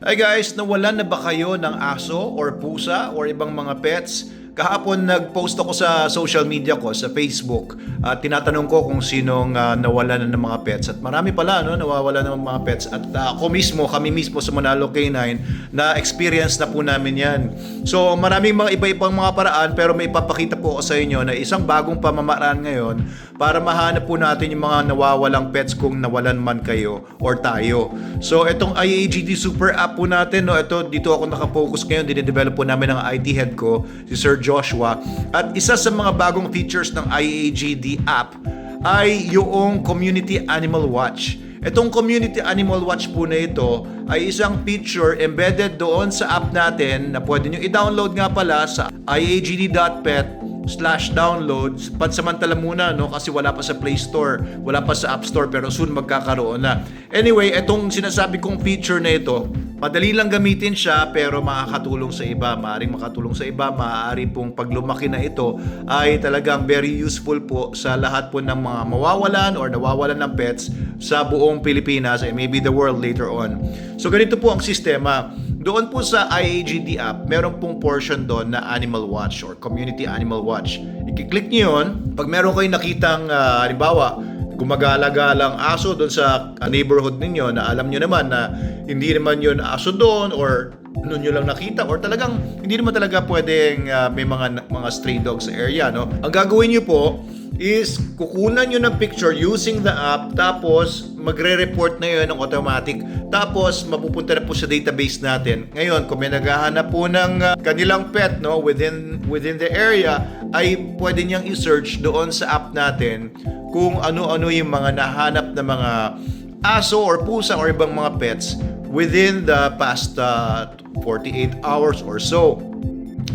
Hi guys, nawalan na ba kayo ng aso or pusa or ibang mga pets? Kahapon nag-post ako sa social media ko, sa Facebook, at tinatanong ko kung sinong nawalan na ng mga pets. At marami pala nawawalan ng mga pets. At kami mismo sa Manalo K9, na-experience na po namin yan. So maraming mga iba-ibang mga paraan, pero may ipapakita po ako sa inyo na isang bagong pamamaraan ngayon para mahanap po natin yung mga nawawalang pets kung nawalan man kayo or tayo. So itong IAGD Super App po natin, dito ako nakapokus ngayon, dinidevelop po namin ang IT head ko, si Sir Joshua. At isa sa mga bagong features ng IAGD app ay yung Community Animal Watch. Itong Community Animal Watch po na ito ay isang feature embedded doon sa app natin na pwede nyo i-download nga pala sa iagd.pet/downloads. Pansamantala muna kasi wala pa sa Play Store, wala pa sa App Store, pero soon magkakaroon na. Anyway, itong sinasabi kong feature na ito, madali lang gamitin siya pero makakatulong sa iba, maaaring makatulong sa iba, maaari pong pag lumaki na ito ay talagang very useful po sa lahat po ng mga mawawalan or nawawalan ng pets sa buong Pilipinas and maybe the world later on. So ganito po ang sistema. Doon po sa IAGD app, meron pong portion doon na Animal Watch or Community Animal Watch. I-click nyo yun. Pag meron kayong nakitang, halimbawa, gumagala-galang aso doon sa neighborhood ninyo na alam nyo naman na hindi naman yun aso doon or noon nyo lang nakita or talagang hindi naman talaga pwedeng may mga stray dogs sa area. Ang gagawin nyo po is kukunan nyo ng picture using the app, tapos magre-report na yun ng automatic, tapos mapupunta na po sa database natin. Ngayon, kung may naghahanap po ng kanilang pet within the area, ay pwede niyang i-search doon sa app natin kung ano-ano yung mga nahanap na mga aso or pusa or ibang mga pets within the past 48 hours or so.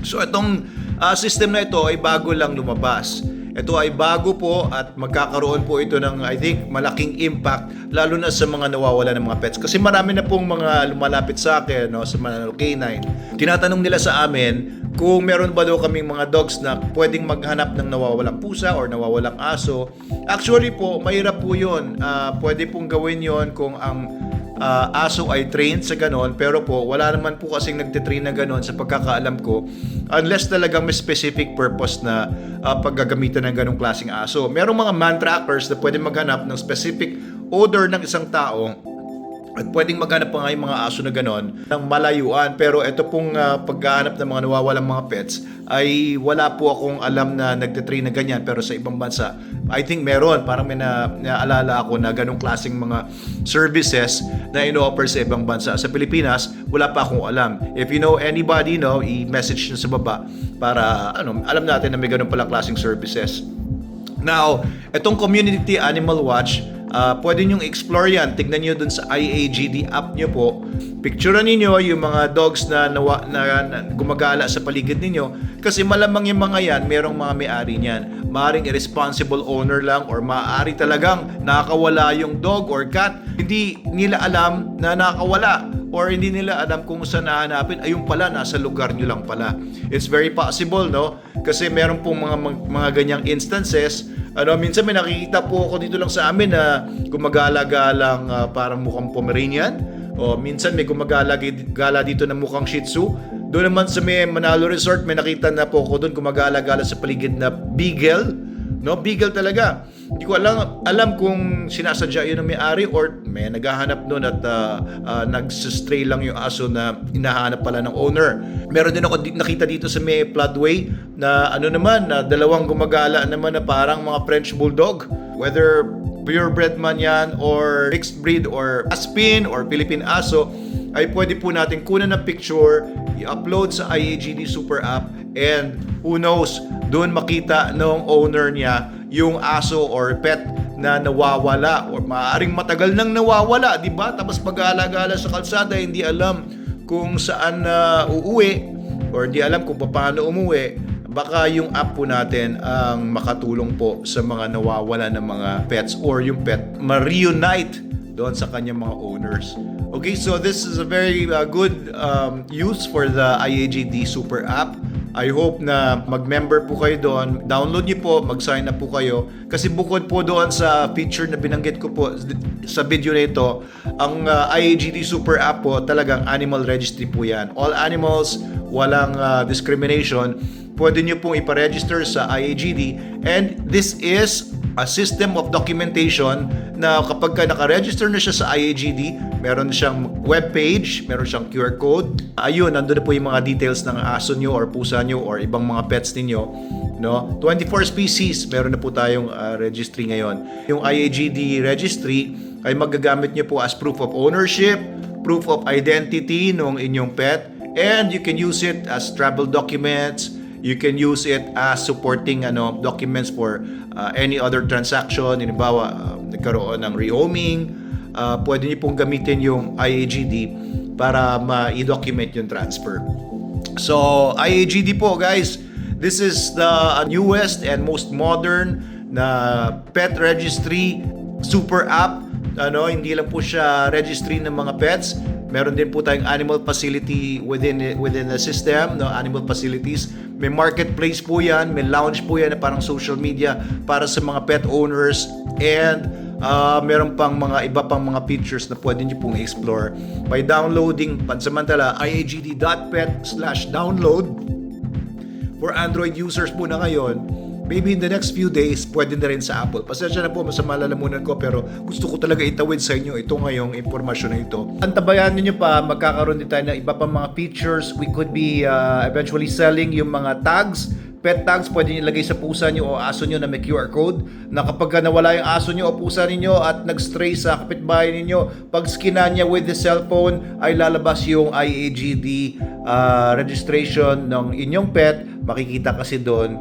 So itong system na ito ay bago lang lumabas. Ito ay bago po at magkakaroon po ito ng, I think, malaking impact lalo na sa mga nawawala ng mga pets. Kasi marami na pong mga lumalapit sa akin sa Manalo K9. Tinatanong nila sa amin kung meron ba daw kaming mga dogs na pwedeng maghanap ng nawawalang pusa or nawawalang aso. Actually po, mahirap po yun. Pwede pong gawin yon kung ang aso ay trained sa ganon, pero po wala naman po kasing nagtitrain na ganon sa pagkakaalam ko unless talagang may specific purpose na paggagamitan ng ganong klaseng aso. Merong mga man trackers na pwede maghanap ng specific odor ng isang tao at pwedeng maghanap pa nga yung mga aso na ganon ng malayuan, pero ito pong paghahanap ng mga nawawalang mga pets ay wala po akong alam na nagtitrain na ganyan, pero sa ibang bansa I think meron, parang may naalala ako na ganong klaseng mga services na ino-offer sa ibang bansa. Sa Pilipinas, wala pa akong alam. If you know anybody, i-message nyo sa baba para alam natin na may ganong palang klaseng services. Now, itong Community Animal Watch, pwede nyong explore yan. Tignan nyo dun sa IAGD app nyo po. Picturean niyo yung mga dogs na gumagala sa paligid ninyo, kasi malamang yung mga yan, merong mga may-ari niyan. Maaring irresponsible owner lang or maaari talagang nakakawala yung dog or cat. Hindi nila alam na nakakawala or hindi nila alam kung saan nahanapin. Ayun pala, nasa lugar nyo lang pala. It's very possible, Kasi meron pong mga ganyang instances. Minsan may nakikita po ako dito lang sa amin na gumagala-galang parang mukhang Pomeranian. O minsan may gumagala dito na mukhang Shih Tzu. Doon naman sa may Manalo Resort, may nakita na po ako doon gumagala-gala sa paligid na Beagle. Beagle talaga. Hindi ko alam kung sinasadya yun ng may-ari or may naghahanap doon at nagsistray lang yung aso na hinahanap pala ng owner. Meron din ako nakita dito sa may Floodway na na dalawang gumagala naman na parang mga French Bulldog. Whether purebred man yan or mixed breed or Aspin or Philippine Aso, ay pwede po natin kunan ng picture, i-upload sa IAGD Super App, and who knows, doon makita ng owner niya yung aso or pet na nawawala or maaaring matagal nang nawawala, di ba? Tapos pag-aala-gala sa kalsada, hindi alam kung saan uuwi or hindi alam kung paano umuwi. Baka yung app po natin ang makatulong po sa mga nawawala ng mga pets or yung pet ma-reunite doon sa kanyang mga owners. Okay, so this is a very good use for the IAGD Super App. I hope na mag-member po kayo doon. Download niyo po, mag-sign up po kayo. Kasi bukod po doon sa feature na binanggit ko po sa video na ito, ang IAGD Super App po talagang animal registry po yan. All animals, walang discrimination. Pwede nyo pong iparegister sa IAGD, and this is a system of documentation na kapag ka nakaregister na siya sa IAGD, meron siyang webpage, meron siyang QR code. Ayun, nandun na po yung mga details ng aso nyo or pusa nyo or ibang mga pets ninyo. No? 24 species, meron na po tayong registry ngayon. Yung IAGD registry ay magagamit nyo po as proof of ownership, proof of identity ng inyong pet, and you can use it as travel documents. You can use it as supporting documents for any other transaction. Halimbawa, nagkaroon ng rehoming, pwede niyo pong gamitin yung IAGD para ma-document yung transfer. So, IAGD po guys, this is the newest and most modern na pet registry super app. Hindi lang po siya registry ng mga pets. Meron din po tayong animal facility within the system, animal facilities. May marketplace po yan, may lounge po yan na parang social media para sa mga pet owners, and meron pang mga iba pang mga features na pwede nyo pong explore by downloading pansamantala iagd.pet/download. For Android users po na ngayon, maybe in the next few days, pwede na rin sa Apple. Pasensya na po, masama lalamunan ko, pero gusto ko talaga itawid sa inyo ito ngayong impormasyon na ito. Antabayan niyo pa, magkakaroon din tayo ng iba pang mga features. We could be eventually selling yung mga tags, pet tags, pwede nyo ilagay sa pusa nyo o aso nyo na may QR code, na kapag nawala yung aso nyo o pusa ninyo at nag-stray sa kapitbahay ninyo, pag skinan niya with the cellphone, ay lalabas yung IAGD registration ng inyong pet. Makikita kasi doon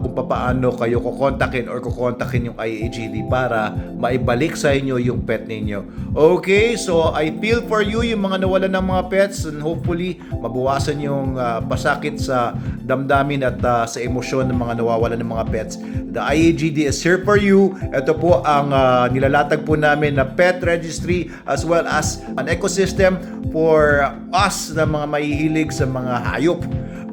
kung paano kayo kukontakin or kukontakin yung IAGD para maibalik sa inyo yung pet ninyo. Okay, so I feel for you yung mga nawalan ng mga pets, and hopefully mabawasan yung pasakit sa damdamin at sa emosyon ng mga nawawalan ng mga pets. The IAGD is here for you. Ito po ang nilalatag po namin na pet registry as well as an ecosystem for us na mga mahihilig sa mga hayop.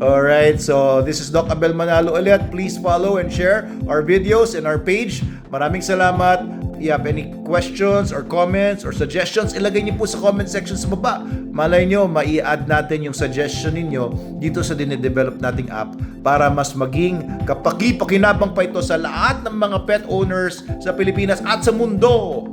Alright, so this is Doc Abel Manalo ulit. Please follow and share our videos and our page. Maraming salamat. If you have any questions or comments or suggestions, ilagay niyo po sa comment section sa baba. Malay nyo, mai-add natin yung suggestion ninyo dito sa dinedevelop nating app para mas maging kapaki-pakinabang pa ito sa lahat ng mga pet owners sa Pilipinas at sa mundo.